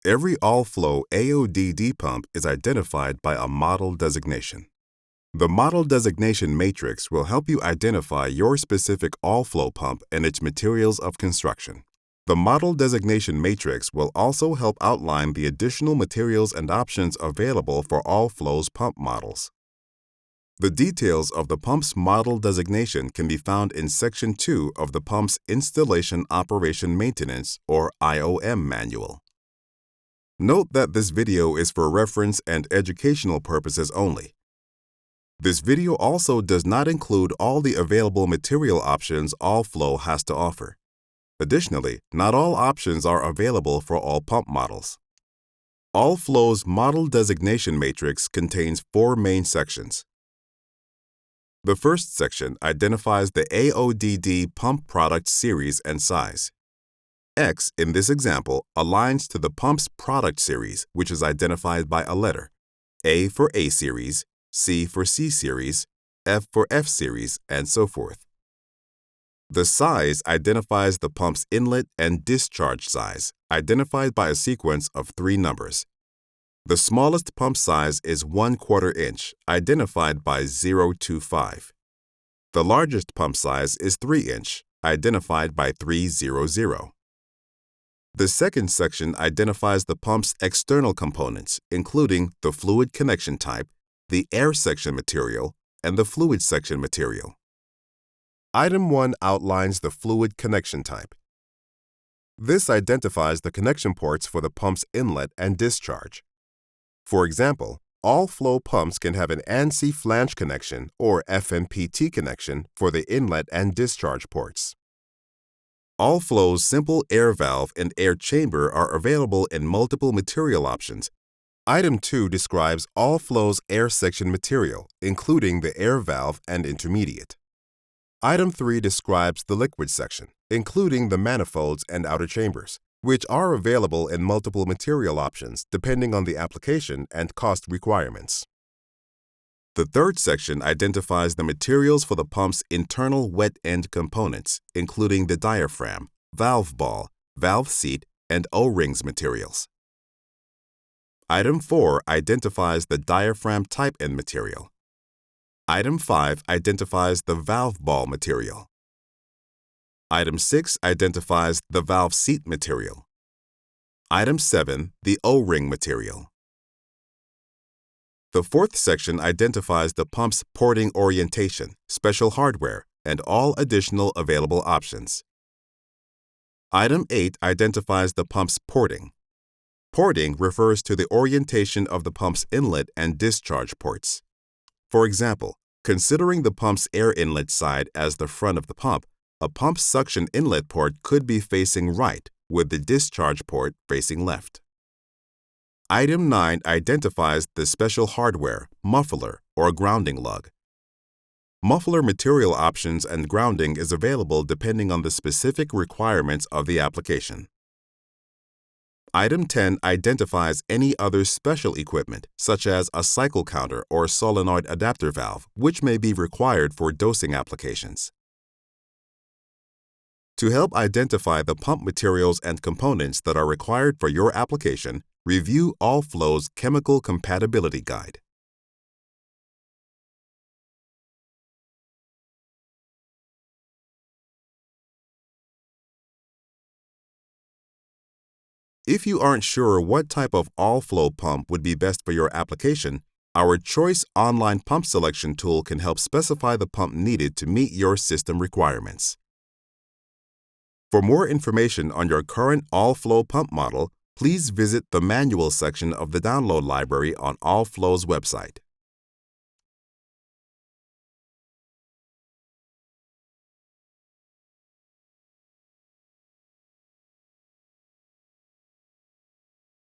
Every All-Flo Aodd pump is identified by a model designation. The model designation matrix will help you identify your specific All-Flo pump and its materials of construction. The model designation matrix will also help outline the additional materials and options available for All-Flo's pump models. The details of the pump's model designation can be found in Section 2 of the pump's Installation Operation Maintenance or IOM manual. Note that this video is for reference and educational purposes only. This video also does not include all the available material options All-Flo has to offer. Additionally, not all options are available for all pump models. All-Flo's model designation matrix contains 4 main sections. The first section identifies the Aodd pump product series and size. X in this example aligns to the pump's product series, which is identified by a letter: A for A series, C for C series, F for F series, and so forth. The size identifies the pump's inlet and discharge size, identified by a sequence of 3 numbers. The smallest pump size is 1/4 inch, identified by 025. The largest pump size is 3 inch, identified by 300. The second section identifies the pump's external components, including the fluid connection type, the air section material, and the fluid section material. Item 1 outlines the fluid connection type. This identifies the connection ports for the pump's inlet and discharge. For example, All-Flo pumps can have an ANSI flange connection or FMPT connection for the inlet and discharge ports. All-Flo's simple air valve and air chamber are available in multiple material options. Item 2 describes All-Flo's air section material, including the air valve and intermediate. Item 3 describes the liquid section, including the manifolds and outer chambers, which are available in multiple material options depending on the application and cost requirements. The third section identifies the materials for the pump's internal wet end components, including the diaphragm, valve ball, valve seat, and O-rings materials. Item 4 identifies the diaphragm type end material. Item 5 identifies the valve ball material. Item 6 identifies the valve seat material. Item 7, the O-ring material. The fourth section identifies the pump's porting orientation, special hardware, and all additional available options. Item 8 identifies the pump's porting. Porting refers to the orientation of the pump's inlet and discharge ports. For example, considering the pump's air inlet side as the front of the pump, a pump suction inlet port could be facing right, with the discharge port facing left. Item 9 identifies the special hardware, muffler, or grounding lug. Muffler material options and grounding is available depending on the specific requirements of the application. Item 10 identifies any other special equipment, such as a cycle counter or solenoid adapter valve, which may be required for dosing applications. To help identify the pump materials and components that are required for your application, review All-Flo's Chemical Compatibility Guide. If you aren't sure what type of All-Flo pump would be best for your application, our Choice online pump selection tool can help specify the pump needed to meet your system requirements. For more information on your current All-Flo pump model, please visit the Manual section of the download library on All-Flo's website.